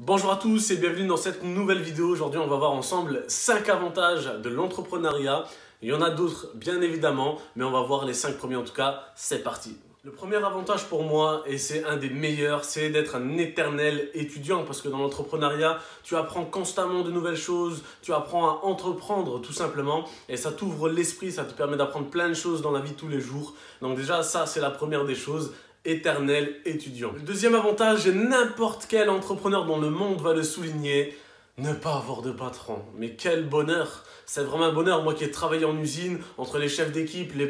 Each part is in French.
Bonjour à tous et bienvenue dans cette nouvelle vidéo. Aujourd'hui, on va voir ensemble 5 avantages de l'entrepreneuriat. Il y en a d'autres, bien évidemment, mais on va voir les 5 premiers en tout cas. C'est parti. Le premier avantage pour moi, et c'est un des meilleurs, c'est d'être un éternel étudiant parce que dans l'entrepreneuriat, tu apprends constamment de nouvelles choses, tu apprends à entreprendre tout simplement et ça t'ouvre l'esprit, ça te permet d'apprendre plein de choses dans la vie de tous les jours. Donc déjà, ça, c'est la première des choses. Éternel étudiant. Le deuxième avantage, et n'importe quel entrepreneur dans le monde va le souligner, ne pas avoir de patron. Mais quel bonheur! C'est vraiment un bonheur, moi qui ai travaillé en usine, entre les chefs d'équipe, les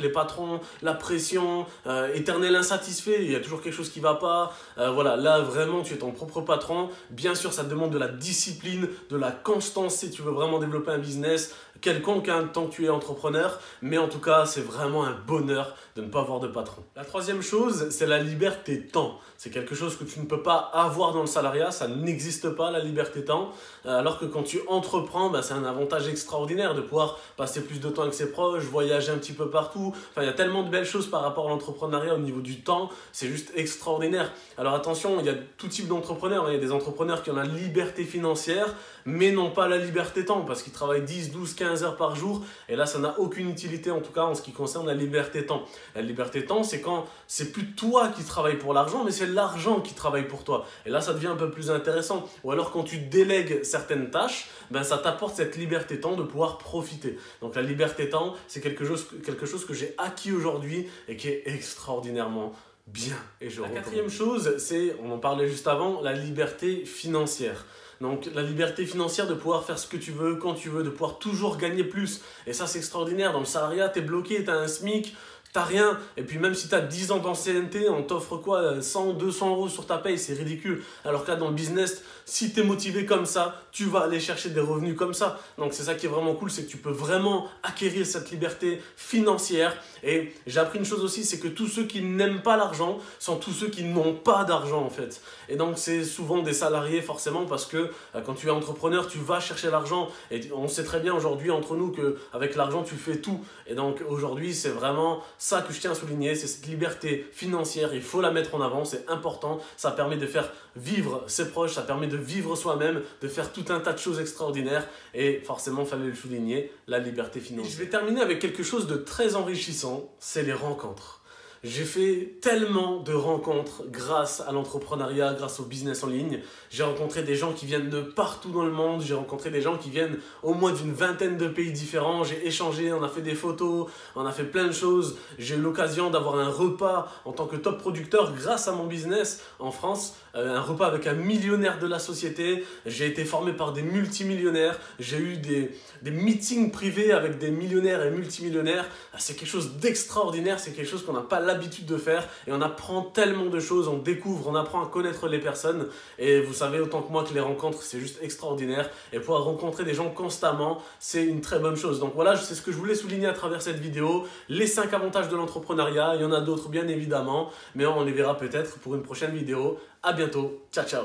patrons, la pression, éternel insatisfait, il y a toujours quelque chose qui ne va pas. Voilà, là vraiment tu es ton propre patron. Bien sûr, ça te demande de la discipline, de la constance si tu veux vraiment développer un business quelconque, hein, tant que tu es entrepreneur. Mais en tout cas, c'est vraiment un bonheur de ne pas avoir de patron. La troisième chose, c'est la liberté temps. C'est quelque chose que tu ne peux pas avoir dans le salariat, ça n'existe pas la liberté temps. Alors que quand tu entreprends, c'est un avantage extraordinaire de pouvoir passer plus de temps avec ses proches, voyager un petit peu partout. Enfin, il y a tellement de belles choses par rapport à l'entrepreneuriat au niveau du temps, c'est juste extraordinaire. Alors attention, il y a tout type d'entrepreneurs. Il y a des entrepreneurs qui ont la liberté financière, mais n'ont pas la liberté temps parce qu'ils travaillent 10, 12, 15 heures par jour. Et là, ça n'a aucune utilité en tout cas en ce qui concerne la liberté temps. La liberté temps, c'est quand c'est plus toi qui travailles pour l'argent, mais c'est l'argent qui travaille pour toi. Et là, ça devient un peu plus intéressant. Ou alors quand tu délègues certaines tâches, ça t'apporte cette liberté temps de pouvoir profiter. Donc la liberté temps, c'est quelque chose que j'ai acquis aujourd'hui et qui est extraordinairement bien. Et la quatrième chose, c'est, on en parlait juste avant, la liberté financière. Donc la liberté financière de pouvoir faire ce que tu veux, quand tu veux, de pouvoir toujours gagner plus. Et ça, c'est extraordinaire. Dans le salariat, tu es bloqué, tu as un SMIC, t'as rien, et puis même si tu as 10 ans d'ancienneté, on t'offre quoi, 100, 200 euros sur ta paye, c'est ridicule. Alors que là, dans le business, si tu es motivé comme ça, tu vas aller chercher des revenus comme ça. Donc c'est ça qui est vraiment cool, c'est que tu peux vraiment acquérir cette liberté financière. Et j'ai appris une chose aussi, c'est que tous ceux qui n'aiment pas l'argent sont tous ceux qui n'ont pas d'argent en fait. Et donc c'est souvent des salariés forcément parce que quand tu es entrepreneur, tu vas chercher l'argent. Et on sait très bien aujourd'hui entre nous qu'avec l'argent, tu fais tout. Et donc aujourd'hui, c'est vraiment ça que je tiens à souligner, c'est cette liberté financière, il faut la mettre en avant, c'est important, ça permet de faire vivre ses proches, ça permet de vivre soi-même, de faire tout un tas de choses extraordinaires et forcément, il fallait le souligner, la liberté financière. Et je vais terminer avec quelque chose de très enrichissant, c'est les rencontres. J'ai fait tellement de rencontres grâce à l'entrepreneuriat, grâce au business en ligne. J'ai rencontré des gens qui viennent de partout dans le monde. J'ai rencontré des gens qui viennent au moins d'une vingtaine de pays différents. J'ai échangé, on a fait des photos, on a fait plein de choses. J'ai eu l'occasion d'avoir un repas en tant que top producteur grâce à mon business en France. Un repas avec un millionnaire de la société. J'ai été formé par des multimillionnaires. J'ai eu des meetings privés avec des millionnaires et multimillionnaires. C'est quelque chose d'extraordinaire. C'est quelque chose qu'on n'a pas l'habitude de faire et on apprend tellement de choses, on découvre, on apprend à connaître les personnes et vous savez autant que moi que les rencontres c'est juste extraordinaire et pouvoir rencontrer des gens constamment c'est une très bonne chose. Donc voilà, c'est ce que je voulais souligner à travers cette vidéo, les 5 avantages de l'entrepreneuriat. Il y en a d'autres bien évidemment mais on les verra peut-être pour une prochaine vidéo. À bientôt, ciao ciao.